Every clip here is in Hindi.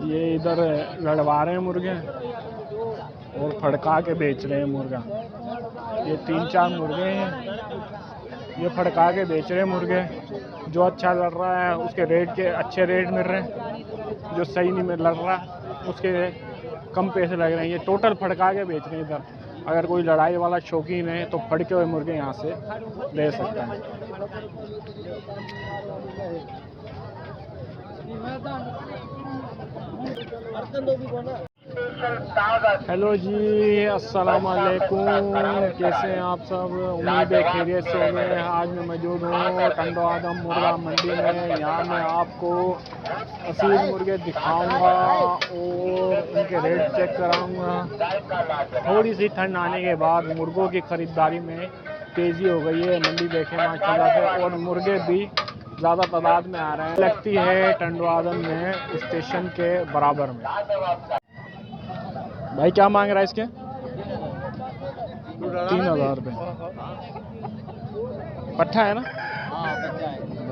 ये इधर लड़वा रहे हैं मुर्गे और फड़का के बेच रहे हैं मुर्गा। ये 3-4 मुर्गे हैं, ये फड़का के बेच रहे हैं मुर्गे। जो अच्छा लड़ रहा है उसके रेट के अच्छे रेट मिल रहे हैं, जो सही नहीं लड़ रहा उसके कम पैसे लग रहे हैं। ये टोटल फड़का के बेच रहे हैं इधर। अगर कोई लड़ाई वाला शौकीन है तो फड़के हुए मुर्गे यहाँ से ले सकता है। हेलो जी, अस्सलाम वालेकुम। कैसे हैं आप सब? उम्मीद है खैरियत से होंगे। आज मैं मौजूद हूँ टंडो आदम मुर्गा मंडी में। यहाँ मैं आपको असील मुर्गे दिखाऊंगा और उनके रेट चेक कराऊंगा। थोड़ी सी ठंड आने के बाद मुर्गों की ख़रीदारी में तेज़ी हो गई है। मंडी देखें माशाल्लाह से, और मुर्गे भी ज़्यादा तादाद में आ रहे हैं। लगती है टंडो आदम में स्टेशन के बराबर में। भाई क्या मांग रहा है इसके? 3000 रुपये। पट्ठा है ना?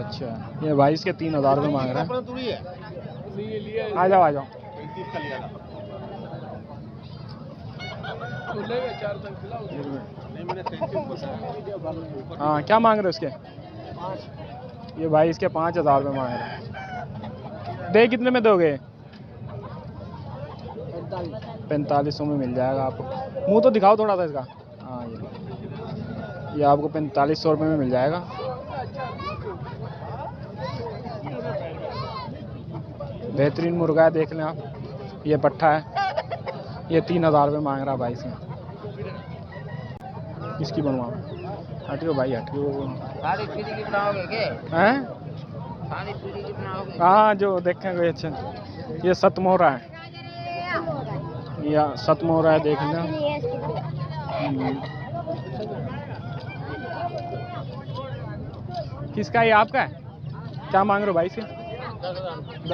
अच्छा, ये भाई इसके 3000 रुपये मांग रहा है। आ जाओ आ जाओ। हाँ, क्या मांग रहे हो इसके? ये भाई इसके 5000 रुपये मांग रहे हैं। दे कितने में दोगे? 4500 में मिल जाएगा आपको। मुंह तो दिखाओ थोड़ा सा इसका। हाँ, ये आपको 4500 रुपये में मिल जाएगा। बेहतरीन मुर्गा है, देख लें आप। ये पट्ठा है, ये 3000 रुपये मांग रहा भाई से। इसकी बनवाओ। हटियो भाई हटियो। हैं? हाँ, जो देखेंगे। अच्छा, ये सतमोरा है, या सतमोरा है, देख लें। किसका है? आपका है? क्या मांग रहे हो भाई से?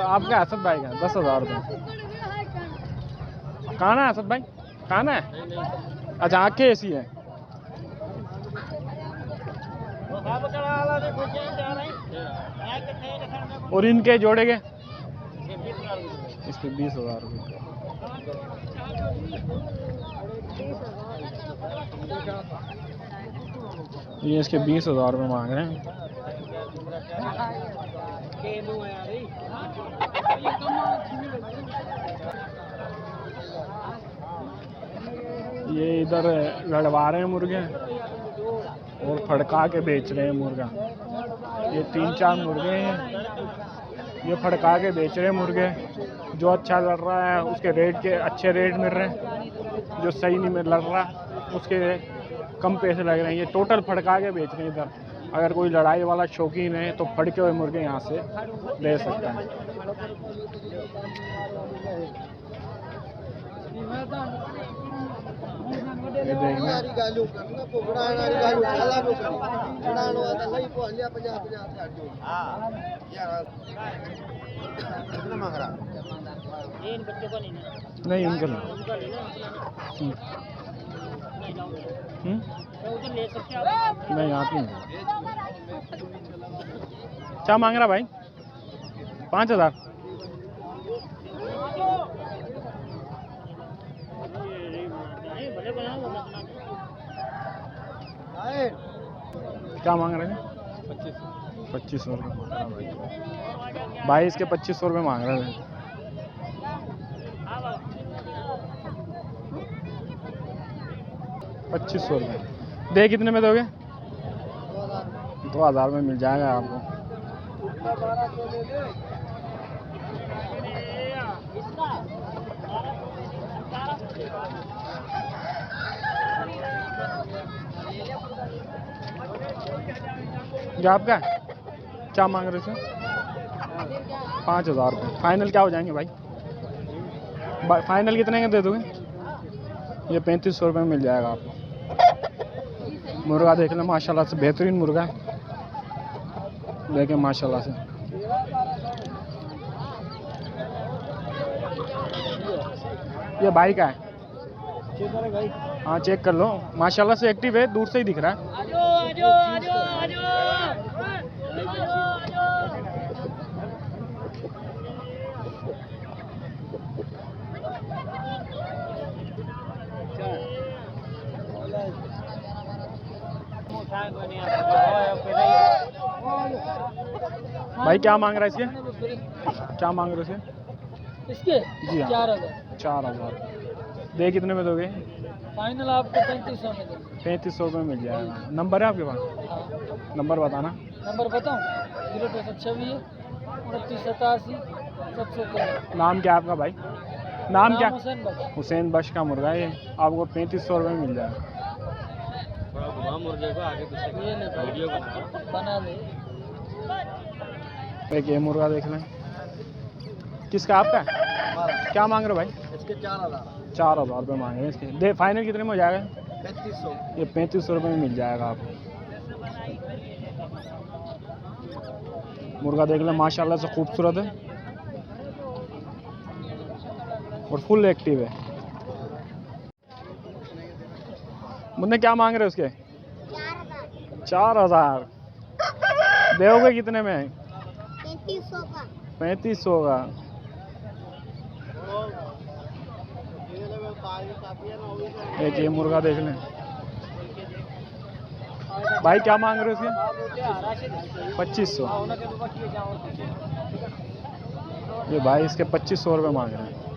आपका असद भाई का 10,000 रुपये। कहाँ है असद भाई? कहाँ है? अच्छा, आँखें ऐसी है। और इनके जोड़े के? इसके 20,000 रुपये। ये इसके 20,000 रुपये मांग रहे हैं। ये इधर लड़वा रहे हैं मुर्गे और फड़का के बेच रहे हैं मुर्गा। ये 3-4 मुर्गे हैं, ये फड़का के बेच रहे हैं मुर्गे। जो अच्छा लड़ रहा है उसके रेट के अच्छे रेट मिल रहे हैं, जो सही नहीं लड़ रहा उसके कम पैसे लग रहे हैं। ये टोटल फड़का के बेच रहे हैं इधर। अगर कोई लड़ाई वाला शौकीन है तो फड़के हुए मुर्गे यहाँ से ले सकता है। ये नहीं, उनके नहीं आती नहीं। क्या मांग रहा भाई? 5000। क्या मांग रहे हैं? 2500 रुपये भाई। इसके 2500 रुपये मांग रहे हैं। 2500 रुपये। दे कितने में दोगे? 2000 में मिल जाएगा आपको। ये आपका है? क्या मांग रहे थे? 5000 रुपये। फाइनल क्या हो जाएंगे भाई? फाइनल कितने के दे दोगे? ये 3500 रुपये में मिल जाएगा आपको। मुर्गा देख लें माशाल्लाह से, बेहतरीन मुर्गा है। देखें माशाल्लाह से। ये भाई का है? हाँ, चेक कर लो। माशाल्लाह से एक्टिव है, दूर से ही दिख रहा है। भाई क्या मांग रहा है इसके, क्या मांग रहे हो इसके? इसके जी हाँ 4000 4,000। दे कितने में दोगे? फाइनल आपको 3500 में देंगे। 3500 रुपये में मिल जाएगा। नंबर है आपके पास? हाँ नंबर बताना। नंबर बताऊँ 0226 29 87 713। नाम क्या है आपका भाई? नाम क्या? हुसैन बख्श। हुसैन बख्श का मुर्गा है ये, आपको 3500 रुपये में मिल जाएगा। मुर्गे को आगे पीछे ये ले वीडियो बना ले। एक ये मुर्गा देख लें। किसका? आपका? क्या मांग रहे हो भाई? इसके 4000 4,000 रुपये मांग रहे हैं इसके। दे फाइनल कितने में हो जाएगा? 3500। ये 3500 रुपये में मिल जाएगा आपको। मुर्गा देख लें, माशाल्लाह से खूबसूरत है और फुल एक्टिव है। मुन्ने क्या मांग रहे हो उसके? 4,000। दोगे कितने में? 3500 का। 3500 का। एक ये मुर्गा देख लें। भाई क्या मांग रहे हो इसके? 2500। ये भाई इसके 2500 रुपये मांग रहे हैं।